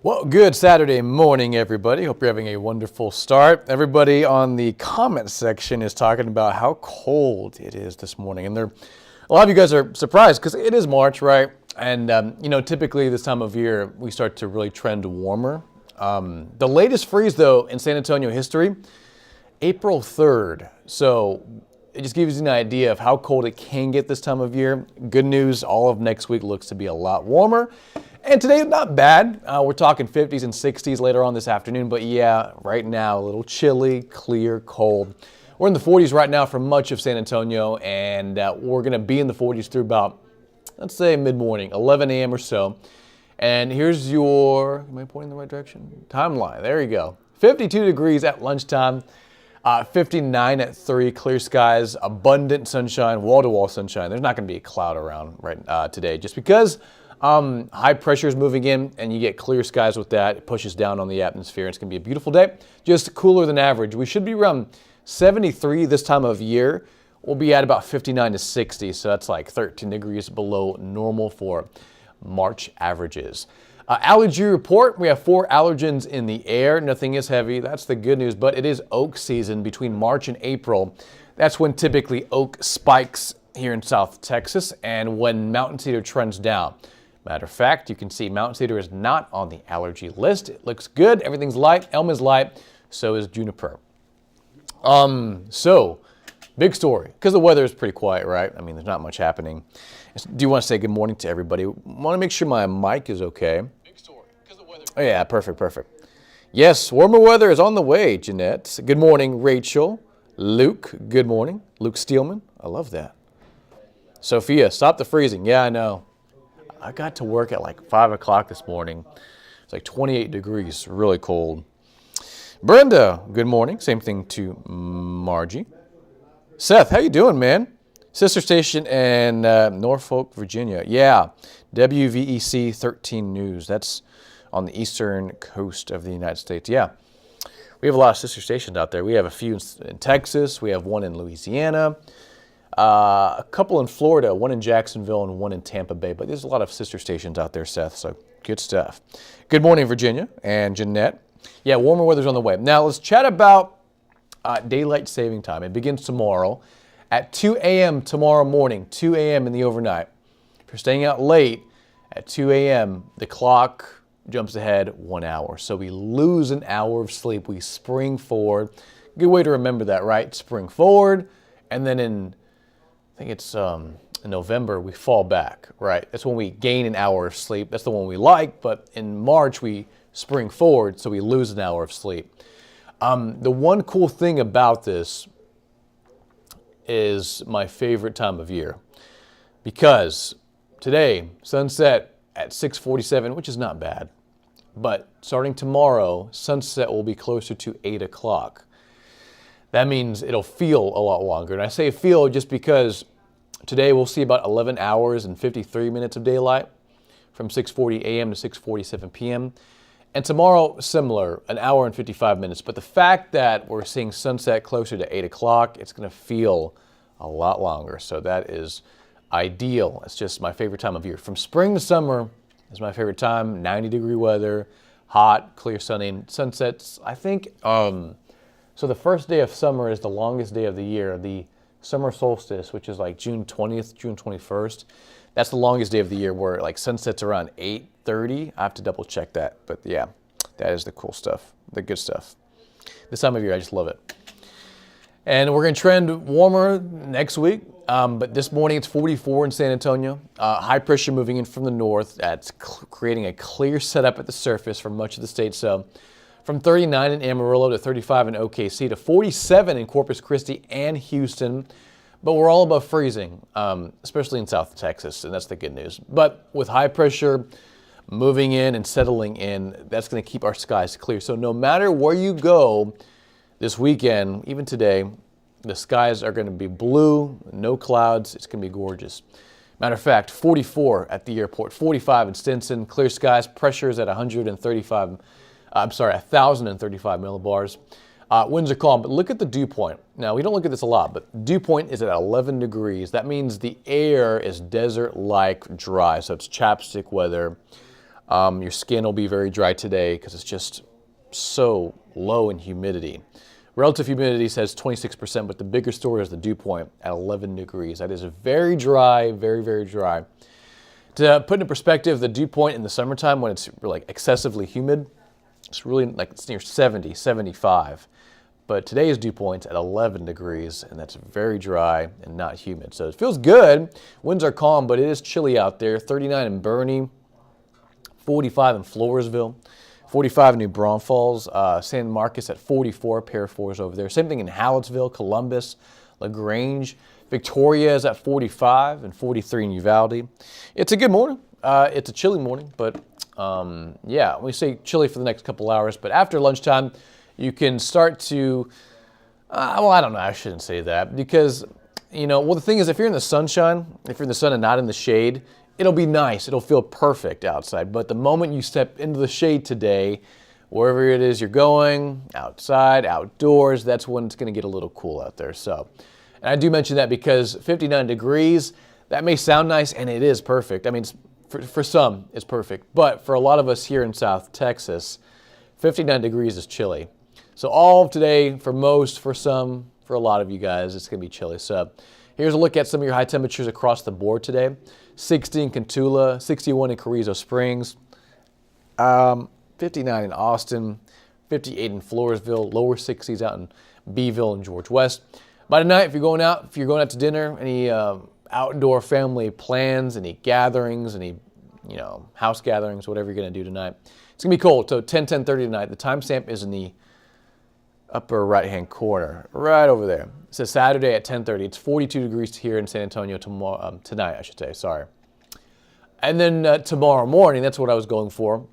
Well, good Saturday morning, everybody. Hope you're having a wonderful start. Everybody on the comment section is talking about how cold it is this morning. And a lot of you guys are surprised because it is March, right? And, typically this time of year, we start to really trend warmer. The latest freeze, though, in San Antonio history, April 3rd. So it just gives you an idea of how cold it can get this time of year. Good news, all of next week looks to be a lot warmer. And today, not bad. We're talking 50s and 60s later on this afternoon. But yeah, right now, a little chilly, clear, cold. We're in the 40s right now for much of San Antonio. And we're going to be in the 40s through about, let's say, mid-morning, 11 a.m. or so. And here's your, am I pointing in the right direction? Timeline. There you go. 52 degrees at lunchtime. 59 at 3, clear skies, abundant sunshine, wall-to-wall sunshine. There's not going to be a cloud around right today just because high pressure is moving in and you get clear skies with that. It pushes down on the atmosphere. It's going to be a beautiful day, just cooler than average. We should be around 73 this time of year. We'll be at about 59 to 60, so that's like 13 degrees below normal for March averages. Allergy report, we have 4 allergens in the air. Nothing is heavy. That's the good news, but it is oak season between March and April. That's when typically oak spikes here in South Texas and when mountain cedar trends down. Matter of fact, you can see mountain cedar is not on the allergy list. It looks good. Everything's light. Elm is light. So is juniper. So, big story. Because the weather is pretty quiet, right? I mean, there's not much happening. Do you want to say good morning to everybody? I want to make sure my mic is okay. Big story. Because the weather. Oh, yeah, perfect. Yes, warmer weather is on the way, Jeanette. Good morning, Rachel. Luke, good morning. Luke Steelman. I love that. Sophia, stop the freezing. Yeah, I know. I got to work at like 5 o'clock this morning. It's like 28 degrees, really cold. Brenda, good morning. Same thing to Margie. Seth, how you doing, man? Sister station in Norfolk, Virginia. Yeah, WVEC 13 News. That's on the eastern coast of the United States. Yeah, we have a lot of sister stations out there. We have a few in Texas. We have one in Louisiana. A couple in Florida, one in Jacksonville and one in Tampa Bay. But there's a lot of sister stations out there, Seth, so good stuff. Good morning, Virginia and Jeanette. Yeah, warmer weather's on the way. Now, let's chat about daylight saving time. It begins tomorrow at 2 a.m. tomorrow morning, 2 a.m. in the overnight. If you're staying out late, at 2 a.m., the clock jumps ahead 1 hour. So we lose an hour of sleep. We spring forward. Good way to remember that, right? Spring forward, and then in November, we fall back, right? That's when we gain an hour of sleep. That's the one we like, but in March, we spring forward, so we lose an hour of sleep. The one cool thing about this is my favorite time of year, because today, sunset at 6:47, which is not bad, but starting tomorrow, sunset will be closer to 8 o'clock. That means it'll feel a lot longer. And I say feel just because today we'll see about 11 hours and 53 minutes of daylight from 6:40 a.m. to 6:47 p.m. And tomorrow, similar, an hour and 55 minutes. But the fact that we're seeing sunset closer to 8 o'clock, it's going to feel a lot longer. So that is ideal. It's just my favorite time of year. From spring to summer is my favorite time. 90-degree weather, hot, clear sunny sunsets. I think, so the first day of summer is the longest day of the year. The summer solstice, which is like June 20th, June 21st. That's the longest day of the year where like sunset's around 8:30. I have to double check that. But yeah, that is the cool stuff, the good stuff. This time of year, I just love it. And we're going to trend warmer next week. But this morning it's 44 in San Antonio. High pressure moving in from the north. That's creating a clear setup at the surface for much of the state. So from 39 in Amarillo to 35 in OKC to 47 in Corpus Christi and Houston. But we're all above freezing, especially in South Texas, and that's the good news. But with high pressure moving in and settling in, that's going to keep our skies clear. So no matter where you go this weekend, even today, the skies are going to be blue, no clouds. It's going to be gorgeous. Matter of fact, 44 at the airport, 45 in Stinson, clear skies, pressures at 135 millibars. Winds are calm, but look at the dew point. Now, we don't look at this a lot, but dew point is at 11 degrees. That means the air is desert-like dry, so it's chapstick weather. Your skin will be very dry today because it's just so low in humidity. Relative humidity says 26%, but the bigger story is the dew point at 11 degrees. That is very dry, very, very dry. To put into perspective, the dew point in the summertime when it's like excessively humid, it's really like it's near 70, 75. But today's dew point's at 11 degrees, and that's very dry and not humid. So it feels good. Winds are calm, but it is chilly out there. 39 in Bernie, 45 in Floresville, 45 in New Braunfels, San Marcos at 44, pair of fours over there. Same thing in Hallettsville, Columbus, LaGrange. Victoria is at 45 and 43 in Uvalde. It's a good morning. It's a chilly morning, but yeah, we say chilly for the next couple hours. But after lunchtime, you can start to, well, I don't know, I shouldn't say that because, well, the thing is, if you're in the sunshine, if you're in the sun and not in the shade, it'll be nice. It'll feel perfect outside. But the moment you step into the shade today, wherever it is you're going, outside, outdoors, that's when it's going to get a little cool out there. So, and I do mention that because 59 degrees, that may sound nice, and it is perfect. I mean, for some, it's perfect. But for a lot of us here in South Texas, 59 degrees is chilly. So all of today, for most, for some, for a lot of you guys, it's going to be chilly. So here's a look at some of your high temperatures across the board today. 60 in Cotulla, 61 in Carrizo Springs, 59 in Austin, 58 in Floresville, lower 60s out in Beeville and George West. By tonight, if you're going out to dinner, any outdoor family plans, any gatherings, any house gatherings, whatever you're going to do tonight, it's going to be cold. So 10:30 tonight. The timestamp is in the upper right-hand corner, right over there. It says Saturday at 10:30. It's 42 degrees here in San Antonio tonight, I should say. Sorry. And then tomorrow morning, that's what I was going for,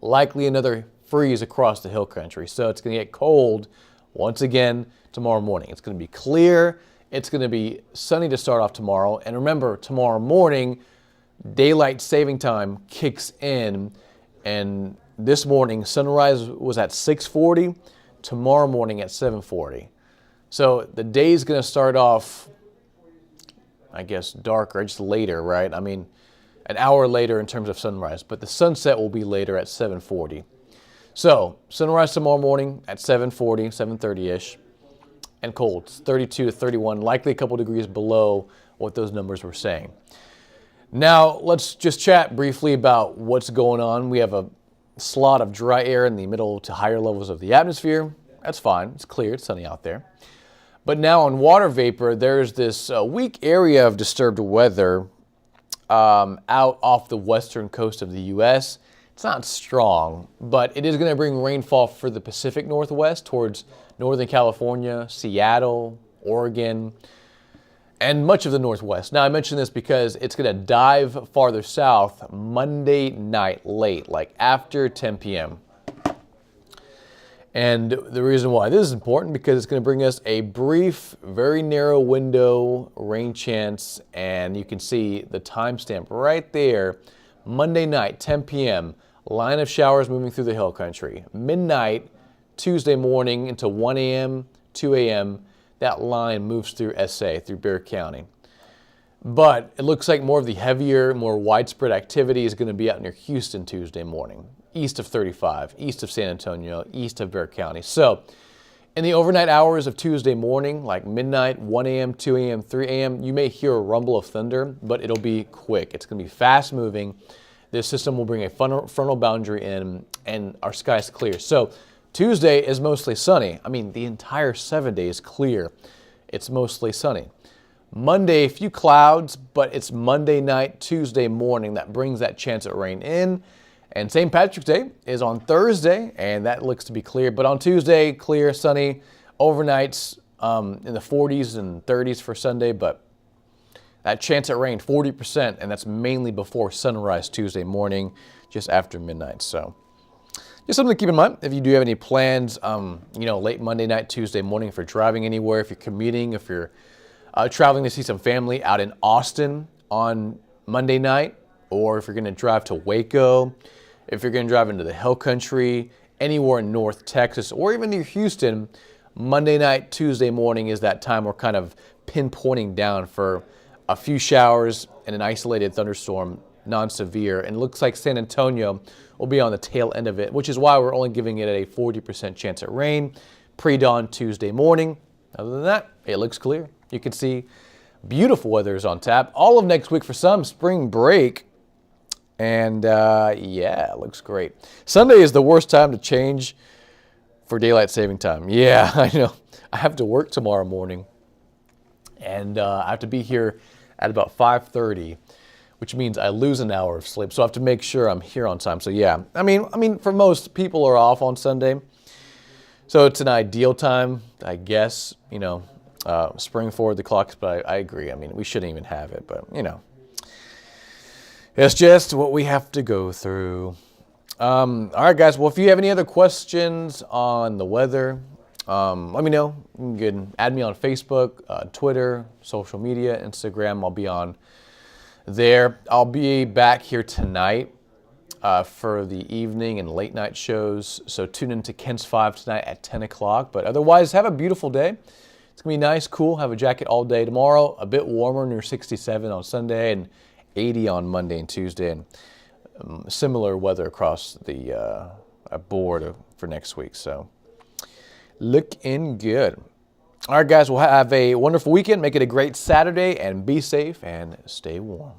likely another freeze across the hill country. So it's going to get cold once again tomorrow morning. It's going to be clear. It's going to be sunny to start off tomorrow. And remember, tomorrow morning, daylight saving time kicks in. And this morning, sunrise was at 6:40. Tomorrow morning at 7:40. So the day is going to start off, I guess, darker, just later, right? I mean, an hour later in terms of sunrise, but the sunset will be later at 7:40. So sunrise tomorrow morning at 7:40, 7:30-ish, and cold. It's 32 to 31, likely a couple degrees below what those numbers were saying. Now, let's just chat briefly about what's going on. We have a slot of dry air in the middle to higher levels of the atmosphere. That's fine. It's clear. It's sunny out there. But now on water vapor, there's this weak area of disturbed weather out off the western coast of the U.S. It's not strong, but it is going to bring rainfall for the Pacific Northwest towards Northern California, Seattle, Oregon, and much of the Northwest. Now, I mention this because it's going to dive farther south Monday night late, like after 10 p.m. And the reason why this is important, because it's going to bring us a brief, very narrow window rain chance, and you can see the timestamp right there. Monday night, 10 p.m., line of showers moving through the hill country. Midnight, Tuesday morning into 1 a.m., 2 a.m., that line moves through SA, through Bexar County. But it looks like more of the heavier, more widespread activity is going to be out near Houston Tuesday morning, east of 35, east of San Antonio, east of Bexar County. So in the overnight hours of Tuesday morning, like midnight, 1 a.m., 2 a.m., 3 a.m., you may hear a rumble of thunder, but it'll be quick. It's going to be fast moving. This system will bring a frontal boundary in, and our sky's clear. So Tuesday is mostly sunny. I mean, the entire 7 days clear. It's mostly sunny. Monday, a few clouds, but it's Monday night, Tuesday morning that brings that chance at rain in. And St. Patrick's Day is on Thursday, and that looks to be clear. But on Tuesday, clear, sunny, overnights in the 40s and 30s for Sunday, but that chance at rain, 40%, and that's mainly before sunrise Tuesday morning, just after midnight. So just something to keep in mind if you do have any plans, late Monday night, Tuesday morning, if you're driving anywhere, if you're commuting, if you're traveling to see some family out in Austin on Monday night, or if you're going to drive to Waco, if you're going to drive into the hill country, anywhere in North Texas, or even near Houston, Monday night, Tuesday morning is that time we're kind of pinpointing down for a few showers and an isolated thunderstorm, non-severe. And it looks like San Antonio will be on the tail end of it, which is why we're only giving it a 40% chance at rain pre-dawn Tuesday morning. Other than that, it looks clear. You can see beautiful weather is on tap. All of next week for some, spring break. And yeah, it looks great. Sunday is the worst time to change for daylight saving time. Yeah, I know. I have to work tomorrow morning. And I have to be here at about 5:30, which means I lose an hour of sleep. So I have to make sure I'm here on time. So yeah, I mean, for most people are off on Sunday. So it's an ideal time, I guess, spring forward the clocks, but I agree. I mean, we shouldn't even have it, but it's just what we have to go through. All right, guys. Well, if you have any other questions on the weather, let me know. You can add me on Facebook, Twitter, social media, Instagram. I'll be on there. I'll be back here tonight for the evening and late night shows. So tune in to Ken's 5 tonight at 10 o'clock. But otherwise, have a beautiful day. It's going to be nice, cool. Have a jacket all day tomorrow. A bit warmer, near 67 on Sunday and 80 on Monday and Tuesday. And similar weather across the board for next week. So looking good. All right, guys, we'll have a wonderful weekend. Make it a great Saturday and be safe and stay warm.